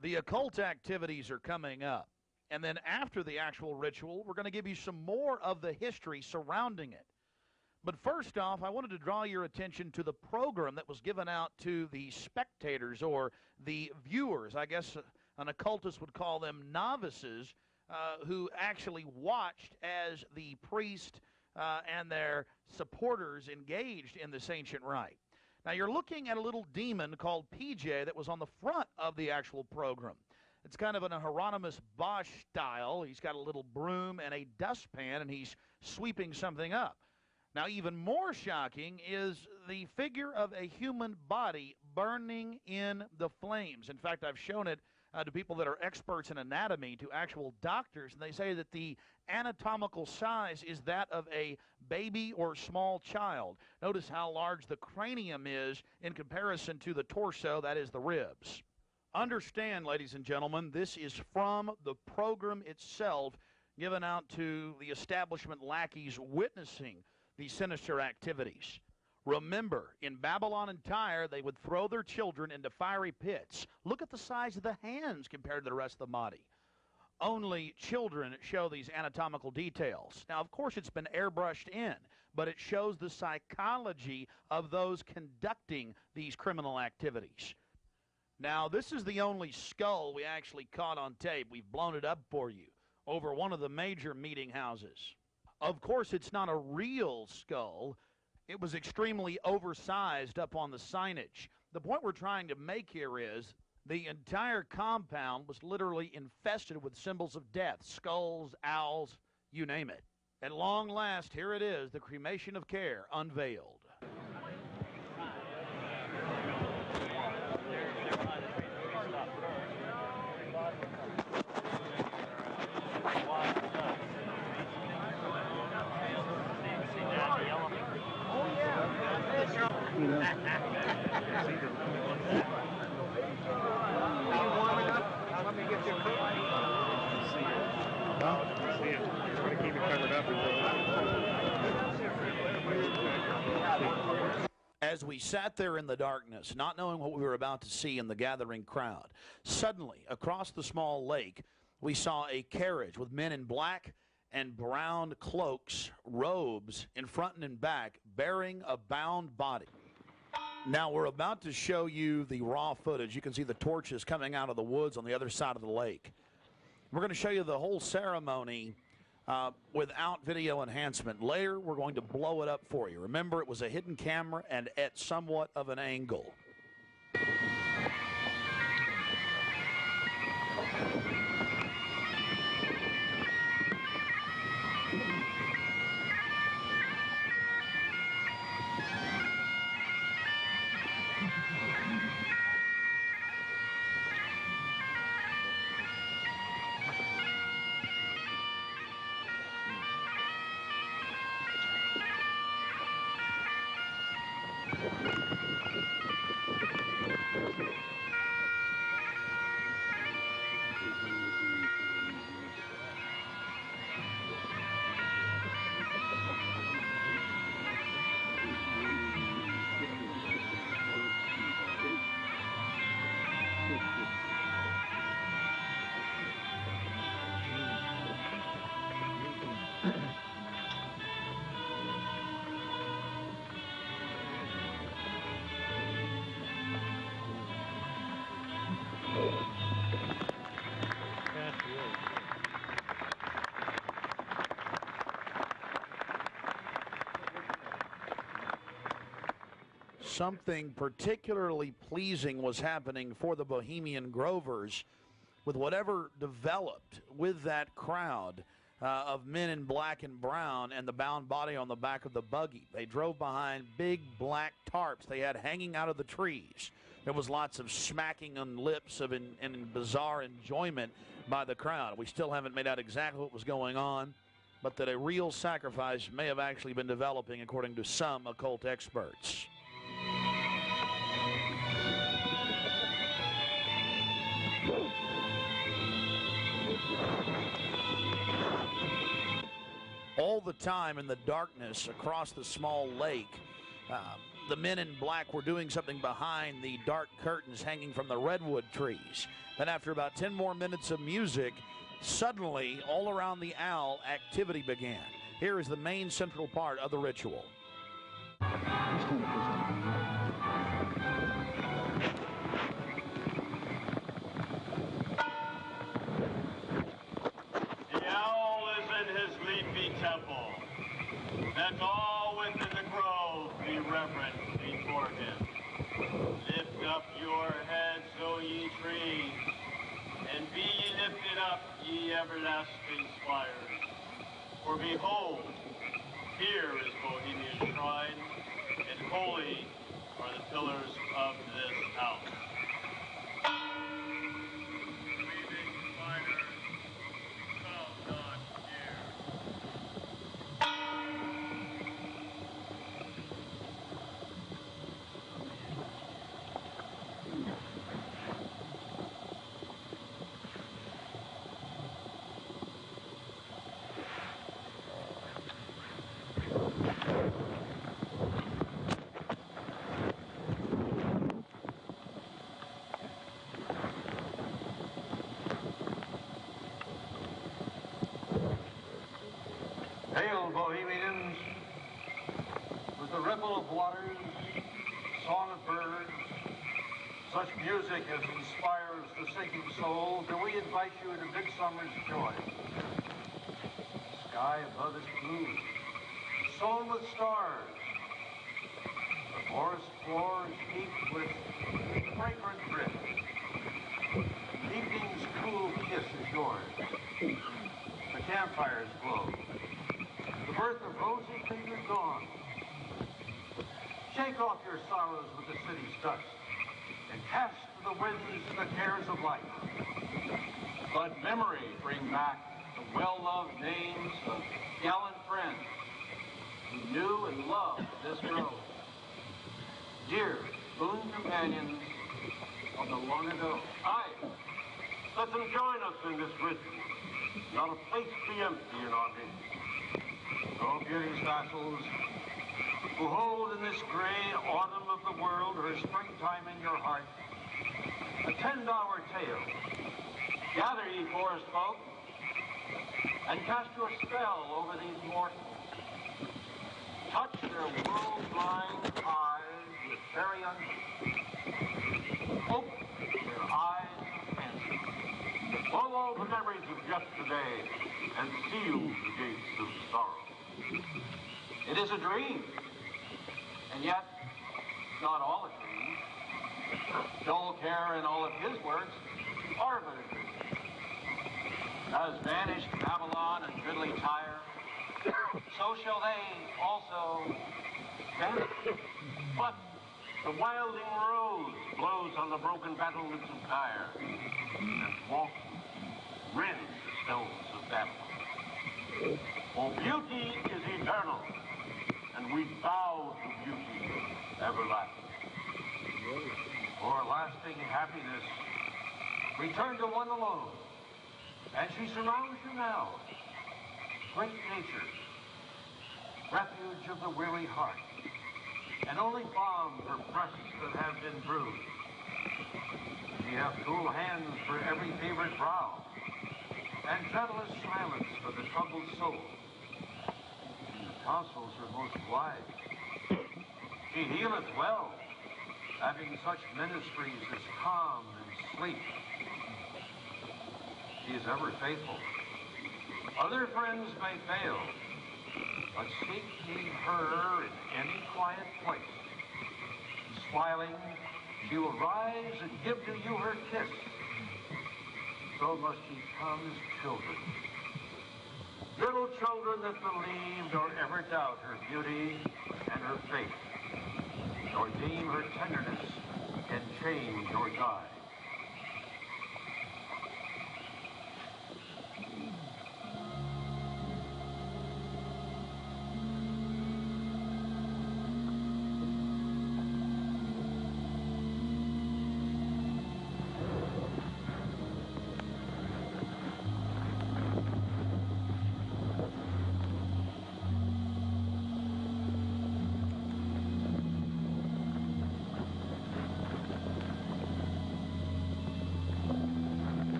The occult activities are coming up. And then after the actual ritual, we're going to give you some more of the history surrounding it. But first off, I wanted to draw your attention to the program that was given out to the spectators or the viewers. I guess an occultist would call them novices, who actually watched as the priest and their supporters engaged in this ancient rite. Now, you're looking at a little demon called PJ that was on the front of the actual program. It's kind of an Hieronymus Bosch style. He's got a little broom and a dustpan, and he's sweeping something up. Now, even more shocking is the figure of a human body burning in the flames. In fact, I've shown it to people that are experts in anatomy, to actual doctors, and they say that the anatomical size is that of a baby or small child. Notice how large the cranium is in comparison to the torso, that is the ribs. Understand, ladies and gentlemen, this is from the program itself given out to the establishment lackeys witnessing these sinister activities. Remember, in Babylon and Tyre, they would throw their children into fiery pits. Look at the size of the hands compared to the rest of the body. Only children show these anatomical details. Now, of course, it's been airbrushed in, but it shows the psychology of those conducting these criminal activities. Now, this is the only skull we actually caught on tape. We've blown it up for you over one of the major meeting houses. Of course, it's not a real skull. It was extremely oversized up on the signage. The point we're trying to make here is the entire compound was literally infested with symbols of death, skulls, owls, you name it. At long last, here it is, the cremation of care unveiled. Let me get your coat. Try to keep it covered up. As we sat there in the darkness, not knowing what we were about to see in the gathering crowd, suddenly, across the small lake, we saw a carriage with men in black and brown cloaks, robes, in front and in back, bearing a bound body. Now, we're about to show you the raw footage. You can see the torches coming out of the woods on the other side of the lake. We're going to show you the whole ceremony without video enhancement. Later, we're going to blow it up for you. Remember, it was a hidden camera and at somewhat of an angle. Something particularly pleasing was happening for the Bohemian Grovers with whatever developed with that crowd of men in black and brown and the bound body on the back of the buggy. They drove behind big black tarps they had hanging out of the trees. There was lots of smacking on lips of in bizarre enjoyment by the crowd. We still haven't made out exactly what was going on, but that a real sacrifice may have actually been developing according to some occult experts. All the time in the darkness across the small lake, the men in black were doing something behind the dark curtains hanging from the redwood trees. Then after about 10 more minutes of music, suddenly all around the owl activity began. Here is the main central part of the ritual. The owl is in his leafy temple. Let all within the grove be reverent before him. Lift up your heads, O ye trees, and be ye lifted up, ye everlasting spires. For behold, here is Bohemian shrine, and holy are the pillars of this house. Breathing spiders, come not Hail, Bohemians, with the ripple of waters, song of birds, such music as inspires the sinking soul, do we invite you into midsummer's joy. The sky above is blue, sown with stars. The forest floor is heaped with fragrant drift. Evening's cool kiss is yours. The campfires glow. The birth of rosy-fingered dawn. Shake off your sorrows with the city's dust and cast to the winds the cares of life. Let memory bring back the well-loved names of gallant friends who knew and loved this grove. Dear boon companions of the long ago. Aye, let them join us in this ritual. Not a place be empty in our midst. Oh, beauty's vassals, who hold in this gray autumn of the world her springtime in your heart, attend our tale. Gather, ye forest folk, and cast your spell over these mortals. Touch their world-blind eyes with fairy unction. Open their eyes of fancy. Blow all the memories of yesterday and seal the gates of sorrow. It is a dream, and yet not all a dream. Joel Kerr and all of his works are but a dream. As vanished Babylon and goodly Tyre, so shall they also vanish. But the wilding rose blows on the broken battlements of Tyre, and walks rends the stones of Babylon. For beauty is eternal, and we bow to beauty everlasting. For lasting happiness, return to one alone, and she surrounds you now. Great nature, refuge of the weary heart, and only balm for breasts that have been bruised. She hath cool hands for every fevered brow, and gentlest silence for the troubled soul. Her counsels are most wise. She healeth well, having such ministries as calm and sleep. She is ever faithful. Other friends may fail, but seek ye her in any quiet place. Smiling, she will rise and give to you her kiss. So must ye come as children. Little children that believe nor ever doubt her beauty and her faith, nor deem her tenderness can change or die.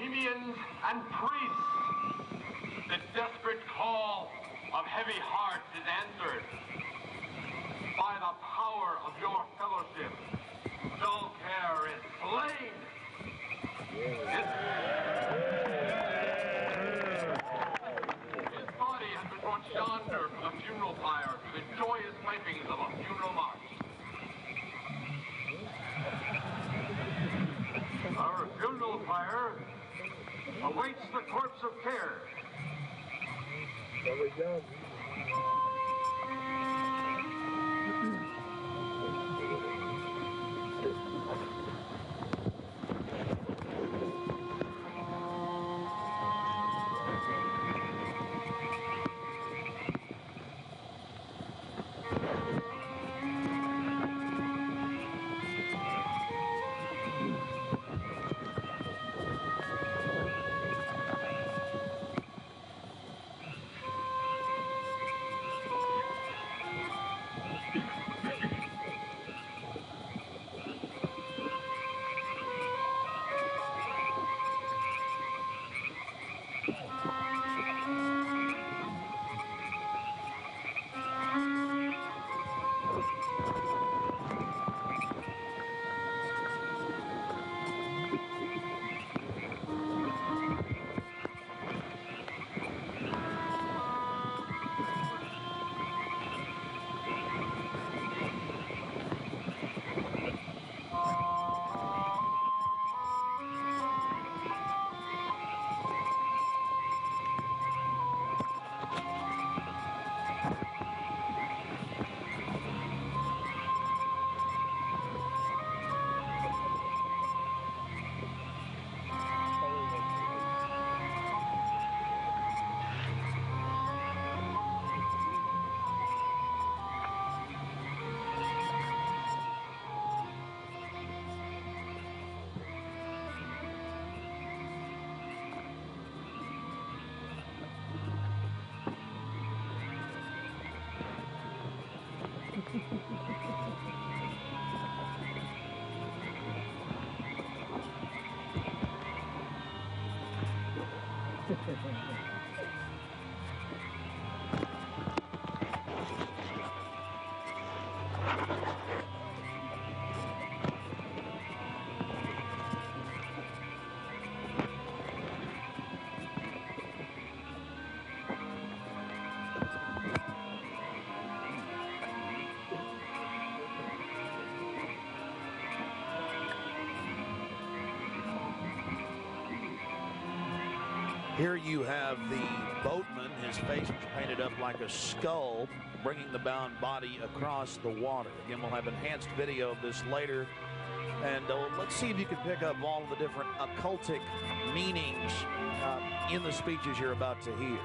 Bohemians and priests, the desperate call of heavy hearts is answered. By the power of your fellowship, dull care is slain. His body has been brought yonder from the funeral pyre to the joyous pipings of a funeral march. Our funeral pyre awaits the corpse of care. There we go. Here you have the boatman, his face was painted up like a skull, bringing the bound body across the water. Again, we'll have enhanced video of this later. And let's see if you can pick up all of the different occultic meanings in the speeches you're about to hear.